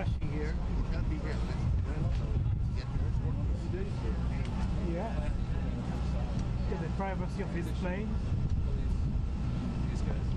crashing here. It's got to be here. Yeah. The privacy of his plane. These guys.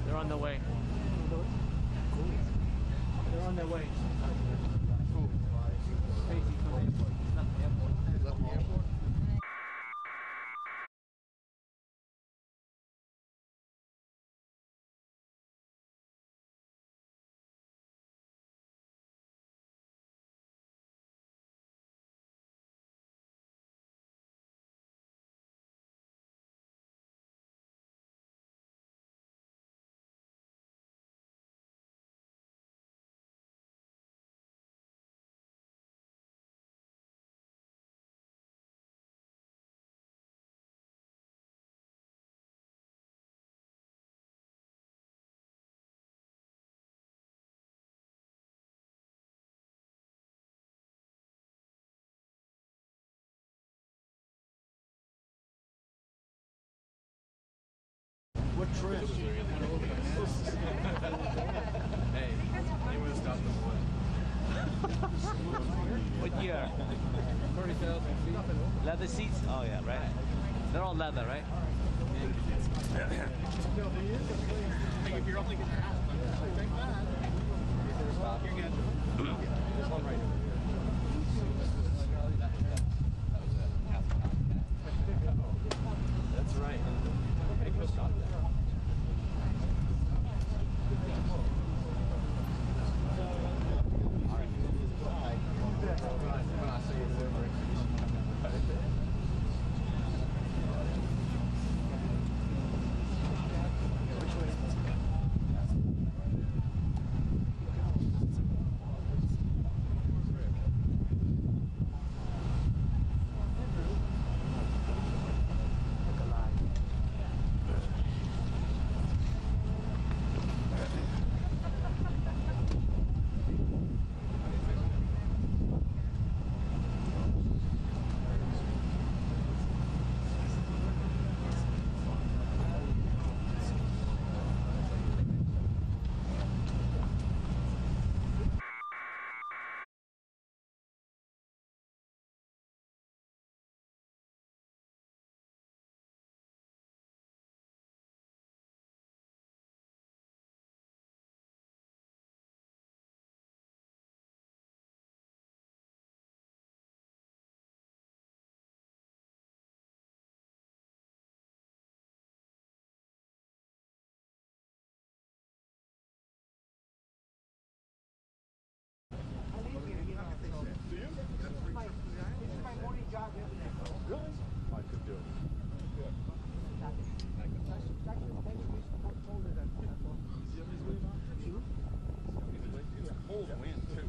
They're on their way. They're on their way. Spacey coming. He's left the airport. He's left the airport. What trip? Hey, they would have stopped the boy. What year? 40,000 feet. Leather seats? Oh yeah, right. They're all leather, right? If you're only going to ask them, take that. You're good. This one right here. That's right. Hey, Chris, stop that. Really? I could do it. It's a cold wind too.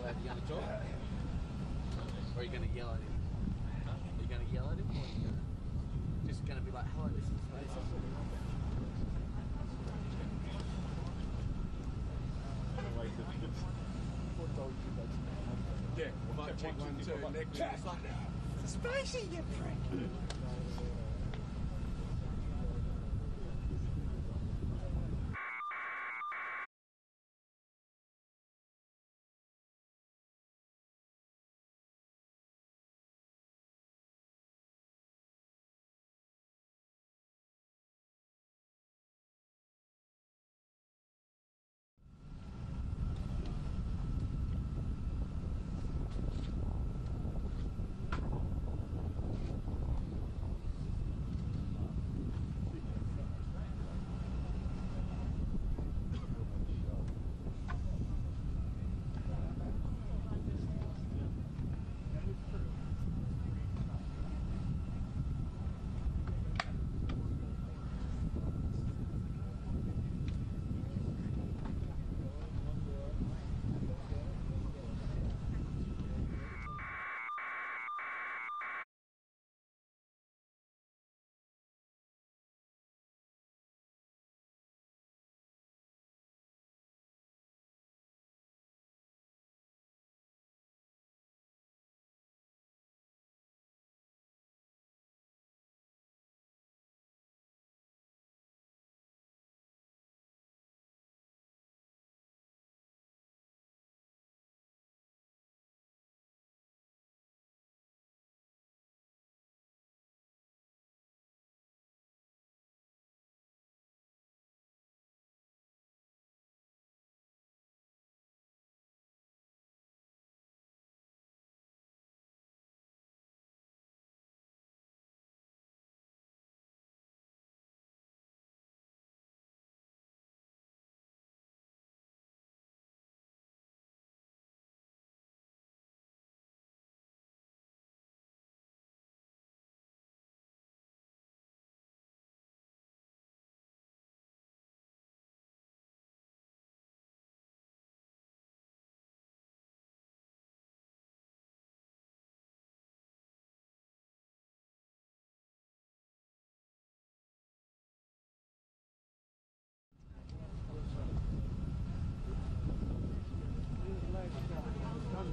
Are you going to talk? Or are you going to yell at him? Huh? Are you going to yell at him? Or are you gonna, just going to be like, hello, this is Spacey? check 1, 2, next year. It's like, Spacey, you prick!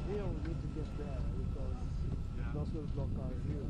Here we need to get there because those will block our view.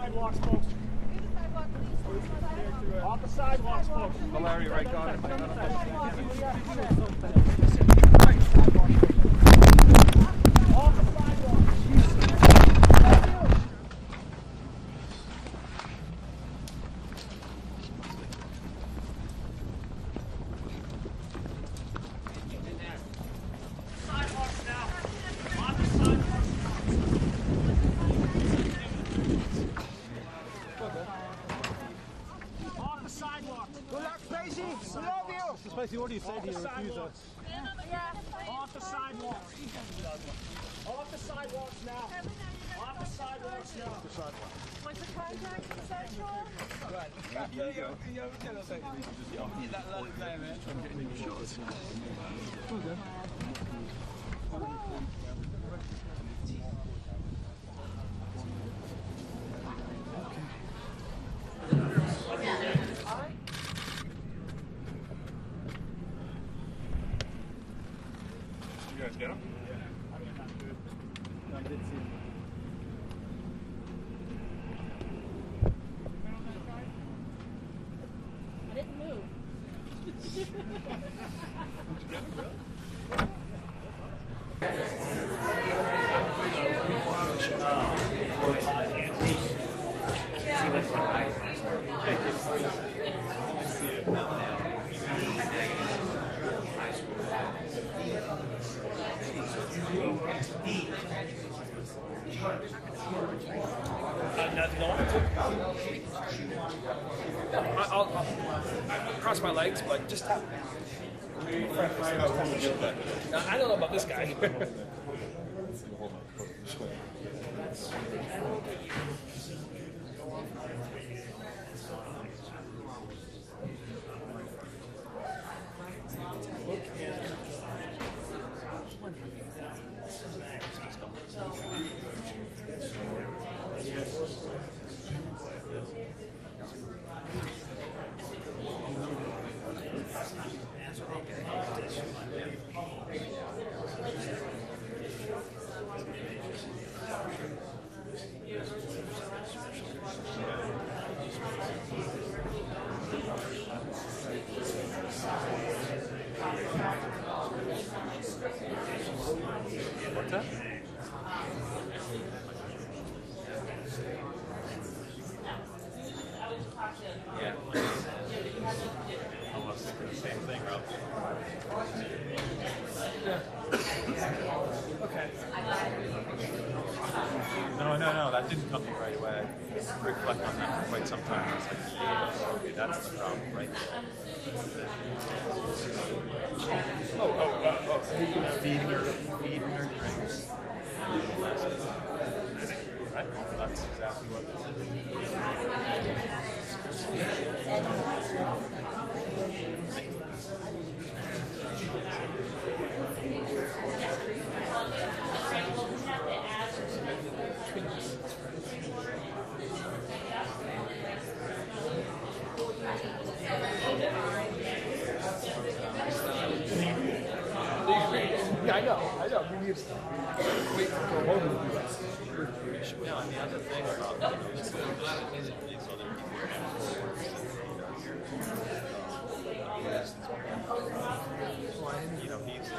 sidewalks, folks. Off the sidewalks, folks. Larry, right, got it. Off the sidewalks. Sidewalks now. Off the sidewalks. Off the sidewalk. Good luck, Spacey. We love you. Spacey, what do you say to your refuser? Off the sidewalks. Off the sidewalks now. Off the sidewalks now. Was the contact consensual? You guys get him? I did see him. I didn't move. I'll cross my legs, but just tap. Now, I don't know about this guy. What's that? Yeah. Almost the same thing, Rob. Okay. No, that didn't come to me right away. I reflect on that for quite some time. I was like, yeah, okay, that's the problem, right? Feeding her drinks. Right? That's exactly what Yeah, I know. We need to wait for a moment. No, and the other thing about them is that these other people, you know, he's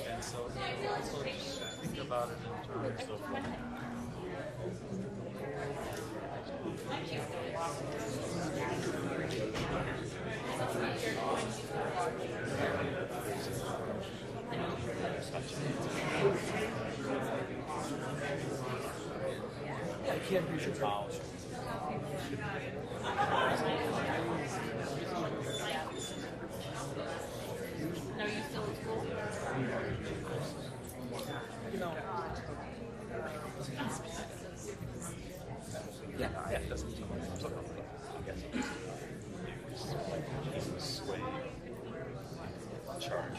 and so also just think about it in terms of I can't use your towel. No, you still in school? You know. yeah, it doesn't too much. I guess. He's charge.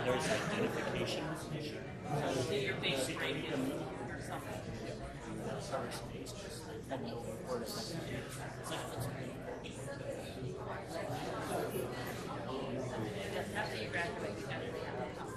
There's identification issue. So your base premium or something. Sorry, space just for a second. After you graduate, you definitely have a top.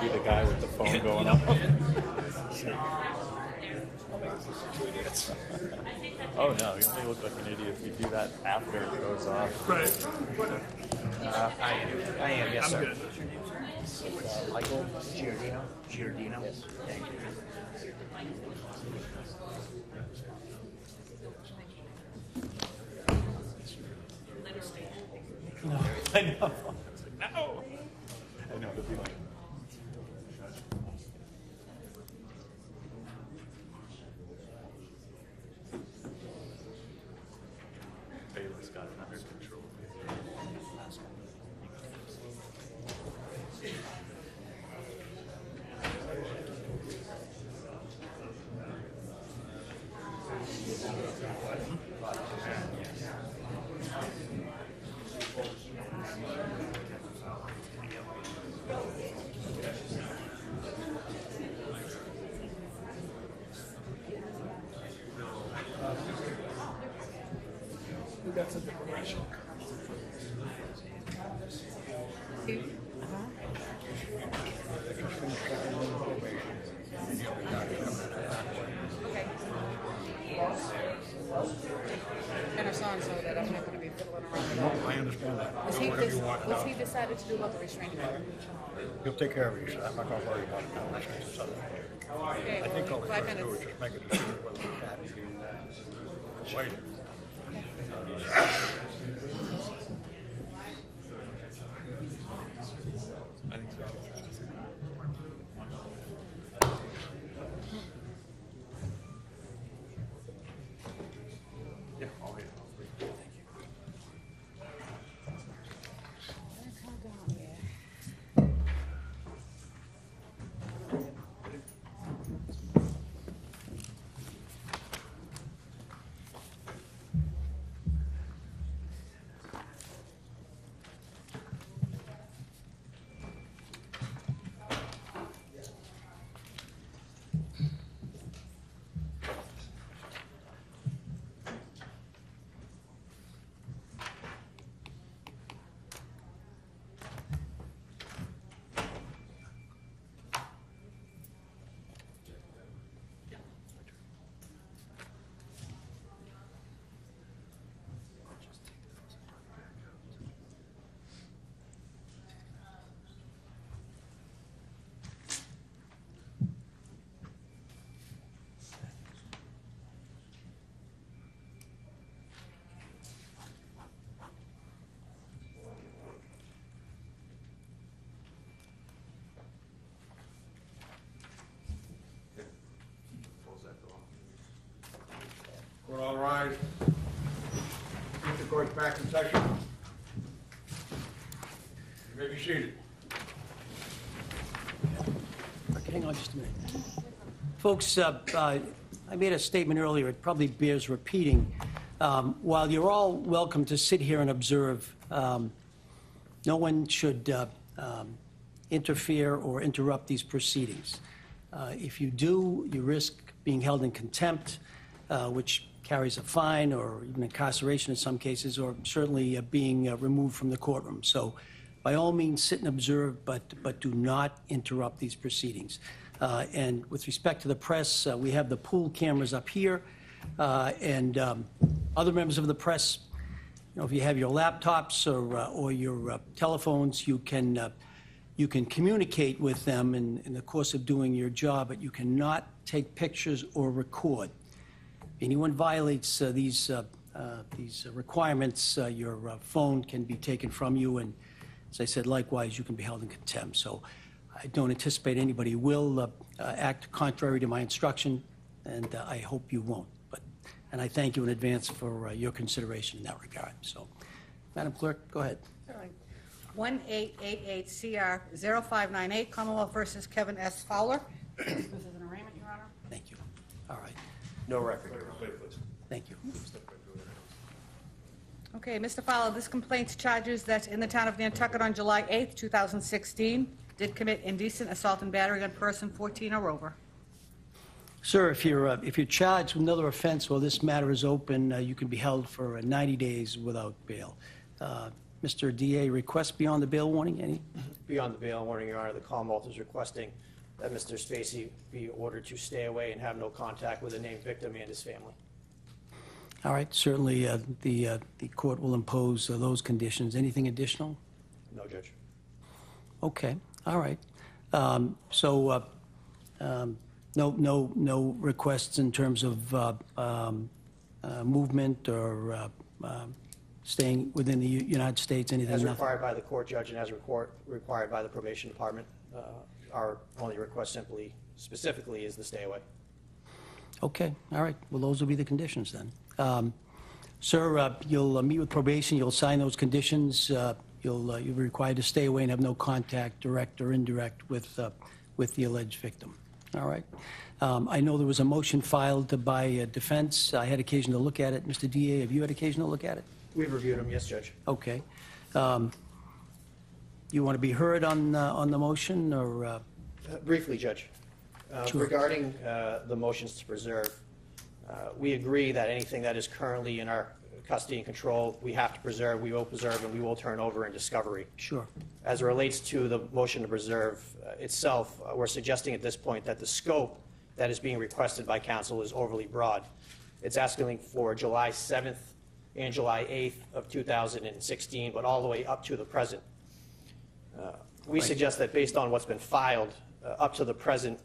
Be the guy with the phone going up. Oh no, you may look like an idiot if you do that after it goes off. Right. I am, yes, sir. Michael Giordino. Giordino. Yes. Thank you. No, I know. No. I know the feeling. Bailey's got it under control. That's a different question. And our son, so that I'm not going to be fiddling around. No, I understand that. Was Do he, whatever you want. was he decided to do about the restraining order? He'll take care of it, he said. I'm not gonna worry about it now. That's just something. Okay, I think all well, they 5 try to do minutes. is just make a decision whether we can be persuaded. I think so. Yeah, I'll wait. Court all rise. The court's back in session. You may be seated. Hang on just a minute. Folks, I made a statement earlier. It probably bears repeating. While you're all welcome to sit here and observe, no one should interfere or interrupt these proceedings. If you do, you risk being held in contempt, which carries a fine or even incarceration in some cases, or certainly being removed from the courtroom. So by all means, sit and observe, but do not interrupt these proceedings. And with respect to the press, we have the pool cameras up here, and other members of the press, if you have your laptops or your telephones, you can communicate with them in the course of doing your job, but you cannot take pictures or record. If anyone violates these requirements, your phone can be taken from you, and as I said, likewise, you can be held in contempt. So I don't anticipate anybody will act contrary to my instruction, and I hope you won't. And I thank you in advance for your consideration in that regard. So, Madam Clerk, go ahead. 1888 CR 0598, Commonwealth versus Kevin S. Fowler. This is an arraignment, Your Honor. Thank you. All right. No record. Thank you. Okay, Mr. Fowler, this complaint charges that in the town of Nantucket on July 8th, 2016, did commit indecent assault and battery on person 14 or over. Sir, if you're charged with another offense while this matter is open, you can be held for 90 days without bail. Mr. DA, request beyond the bail warning, any? Beyond the bail warning, Your Honor, the Commonwealth is requesting that Mr. Spacey be ordered to stay away and have no contact with the named victim and his family. All right, certainly the court will impose those conditions. Anything additional? No, Judge. Okay, all right. No requests in terms of movement or staying within the United States, anything? As required by the court, Judge, and as required by the probation department, our only request specifically is the stay away. Okay, all right. Well, those will be the conditions then. Sir, you'll meet with probation. You'll sign those conditions. You'll be required to stay away and have no contact, direct or indirect, with the alleged victim. All right. I know there was a motion filed by defense. I had occasion to look at it. Mr. DA, have you had occasion to look at it? We've reviewed them, yes, Judge. Okay. You want to be heard on the motion, or? Briefly, Judge. Sure. Regarding the motions to preserve, we agree that anything that is currently in our custody and control, we have to preserve, we will preserve, and we will turn over in discovery. Sure. As it relates to the motion to preserve itself, we're suggesting at this point that the scope that is being requested by counsel is overly broad. It's asking for July 7th and July 8th of 2016, but all the way up to the present. We suggest that based on what's been filed up to the present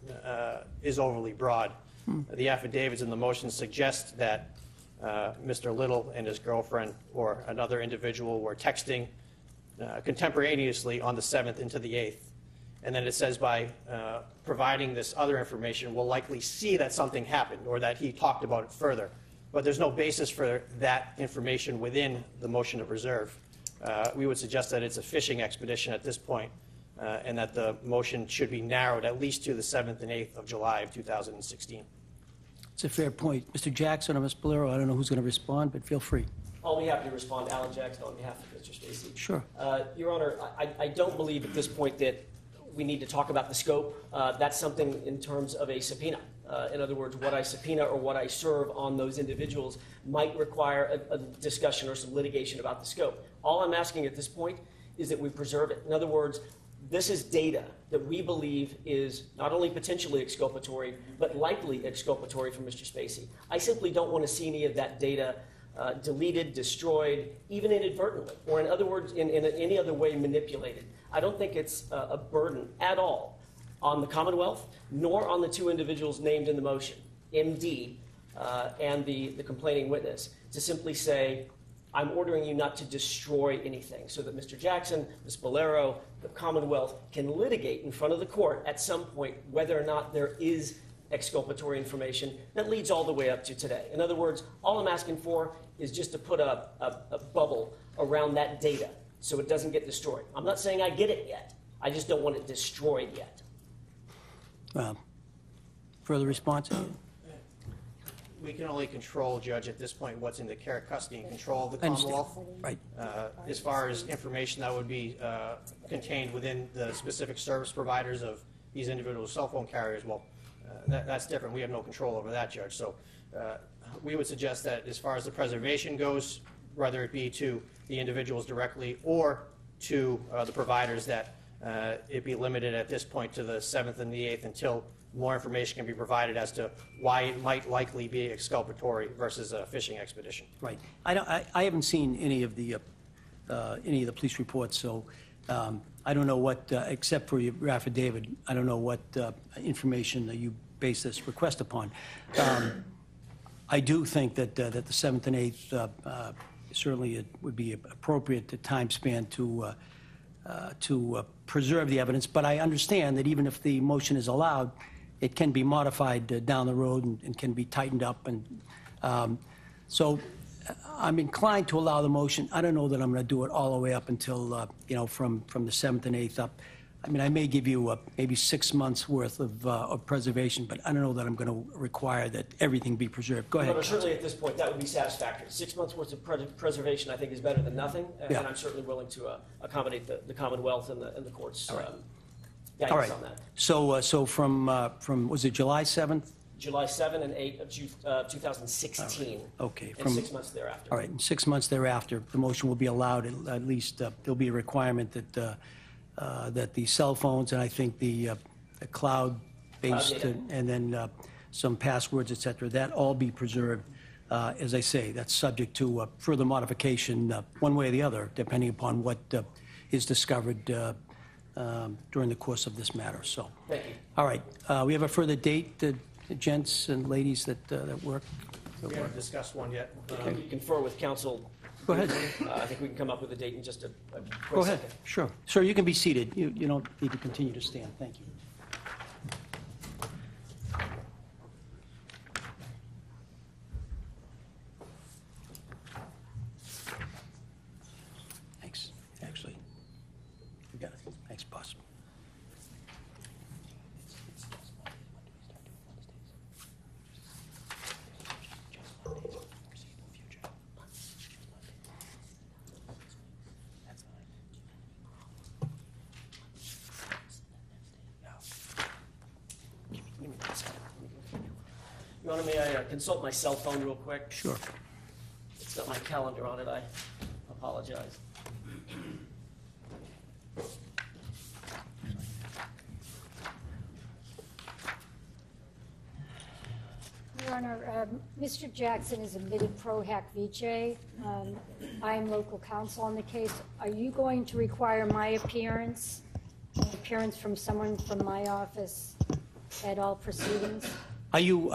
is overly broad. The affidavits in the motion suggest that Mr. Little and his girlfriend or another individual were texting contemporaneously on the 7th into the 8th. And then it says by providing this other information, we'll likely see that something happened or that he talked about it further. But there's no basis for that information within the motion to preserve. We would suggest that it's a fishing expedition at this point, and that the motion should be narrowed at least to the 7th and 8th of July of 2016. It's a fair point. Mr. Jackson or Ms. Bolero, I don't know who's going to respond, but feel free. I'll be happy to respond. Alan Jackson on behalf of Mr. Spacey. Sure. Your Honor, I don't believe at this point that we need to talk about the scope. That's something in terms of a subpoena. In other words, what I subpoena or what I serve on those individuals might require a discussion or some litigation about the scope. All I'm asking at this point is that we preserve it. In other words, this is data that we believe is not only potentially exculpatory, but likely exculpatory for Mr. Spacey. I simply don't want to see any of that data deleted, destroyed, even inadvertently, or in other words, in any other way manipulated. I don't think it's a burden at all on the Commonwealth, nor on the two individuals named in the motion, MD and the complaining witness, to simply say, I'm ordering you not to destroy anything, so that Mr. Jackson, Ms. Bolero, the Commonwealth can litigate in front of the court at some point whether or not there is exculpatory information that leads all the way up to today. In other words, all I'm asking for is just to put a bubble around that data so it doesn't get destroyed. I'm not saying I get it yet. I just don't want it destroyed yet. Further response? We can only control, Judge, at this point, what's in the care, custody, and control of the I understand. Commonwealth. Right. As far as information that would be contained within the specific service providers of these individual cell phone carriers, well, that's different. We have no control over that, Judge. So we would suggest that as far as the preservation goes, whether it be to the individuals directly or to the providers, that it be limited at this point to the 7th and the 8th until more information can be provided as to why it might likely be exculpatory versus a fishing expedition. Right. I haven't seen any of the police reports, so I don't know what, except for your affidavit, I don't know what information that you base this request upon. I do think that the 7th and 8th certainly it would be appropriate the time span to preserve the evidence, but I understand that even if the motion is allowed, it can be modified down the road and can be tightened up. And so I'm inclined to allow the motion. I don't know that I'm going to do it all the way up until, from the 7th and 8th up. I mean, I may give you maybe 6 months worth of preservation, but I don't know that I'm going to require that everything be preserved. Go ahead. But certainly at this point, that would be satisfactory. 6 months worth of preservation, I think, is better than nothing, and I'm certainly willing to accommodate the Commonwealth and the courts' guidance All right. on that. So from was it July 7th? July 7 and 8 of 2016. Okay. And 6 months thereafter. All right. And 6 months thereafter, the motion will be allowed. At least there'll be a requirement that that the cell phones and I think the cloud-based and then some passwords, et cetera, that all be preserved. As I say, that's subject to further modification one way or the other, depending upon what is discovered during the course of this matter. So, thank you. All right. We have a further date, gents and ladies that work. We haven't discussed one yet. Confer with counsel. Go ahead. I think we can come up with a date in just a quick Go ahead. second. Sure. Sir, you can be seated. You don't need to continue to stand. Thank you. Thanks. Actually, you got it. Thanks, boss. Your Honor, may I consult my cell phone real quick? Sure. It's got my calendar on it. I apologize. Your Honor, Mr. Jackson is admitted pro hac vice. I am local counsel on the case. Are you going to require my appearance, an appearance from someone from my office at all proceedings? Are you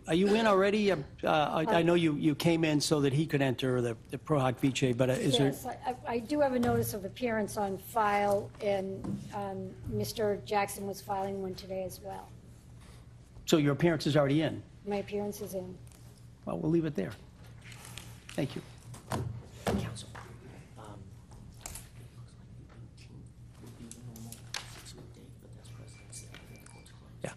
in already? I know you came in so that he could enter the pro hac vice, but is there? Yes, I do have a notice of appearance on file, and Mr. Jackson was filing one today as well. So your appearance is already in? My appearance is in. Well, we'll leave it there. Thank you. Counsel. Yeah.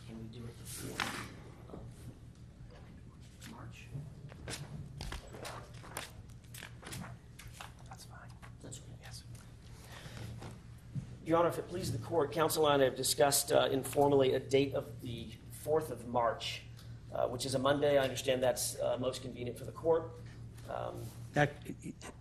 Can we do it the 4th of March? That's fine. That's okay. Yes. Your Honor, if it pleases the court, counsel and I have discussed informally a date of the 4th of March, which is a Monday. I understand that's most convenient for the court.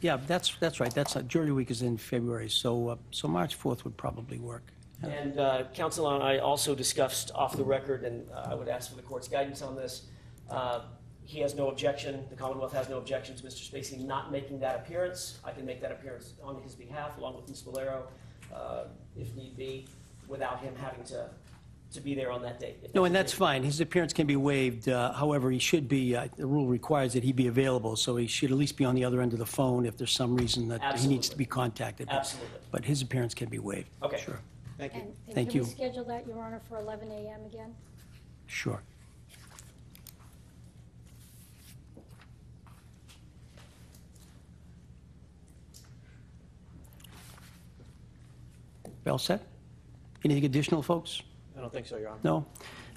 Yeah, that's right. That's jury week is in February, so March 4th would probably work. And counsel and I also discussed off the record, and I would ask for the court's guidance on this. He has no objection, the Commonwealth has no objection to Mr. Spacey not making that appearance. I can make that appearance on his behalf, along with Ms. Valero, if need be, without him having to to be there on that date. if No, and the that's case. fine. His appearance can be waived. However, he should be, the rule requires that he be available, so he should at least be on the other end of the phone if there's some reason that he needs to be contacted. Absolutely. But his appearance can be waived. Okay. Sure, Thank you. And Thank can you. we schedule that, Your Honor, for 11 a.m. again? sure. All set? Anything additional, folks? I don't think so, Your Honor. No?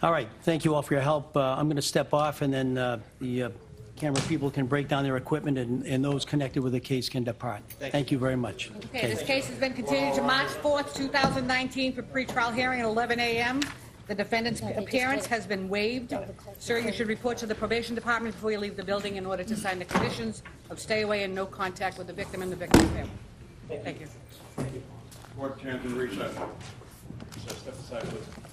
All right, thank you all for your help. I'm going to step off, and then the camera people can break down their equipment, and those connected with the case can depart. Thank you very much. Okay, this case has been continued to March 4th, 2019 for pretrial hearing at 11 a.m. The defendant's appearance has been waived. Sir, you should report to the probation department before you leave the building in order to sign the conditions of stay away and no contact with the victim and the victim's family. Thank you. Court stands in recess. Step aside, please.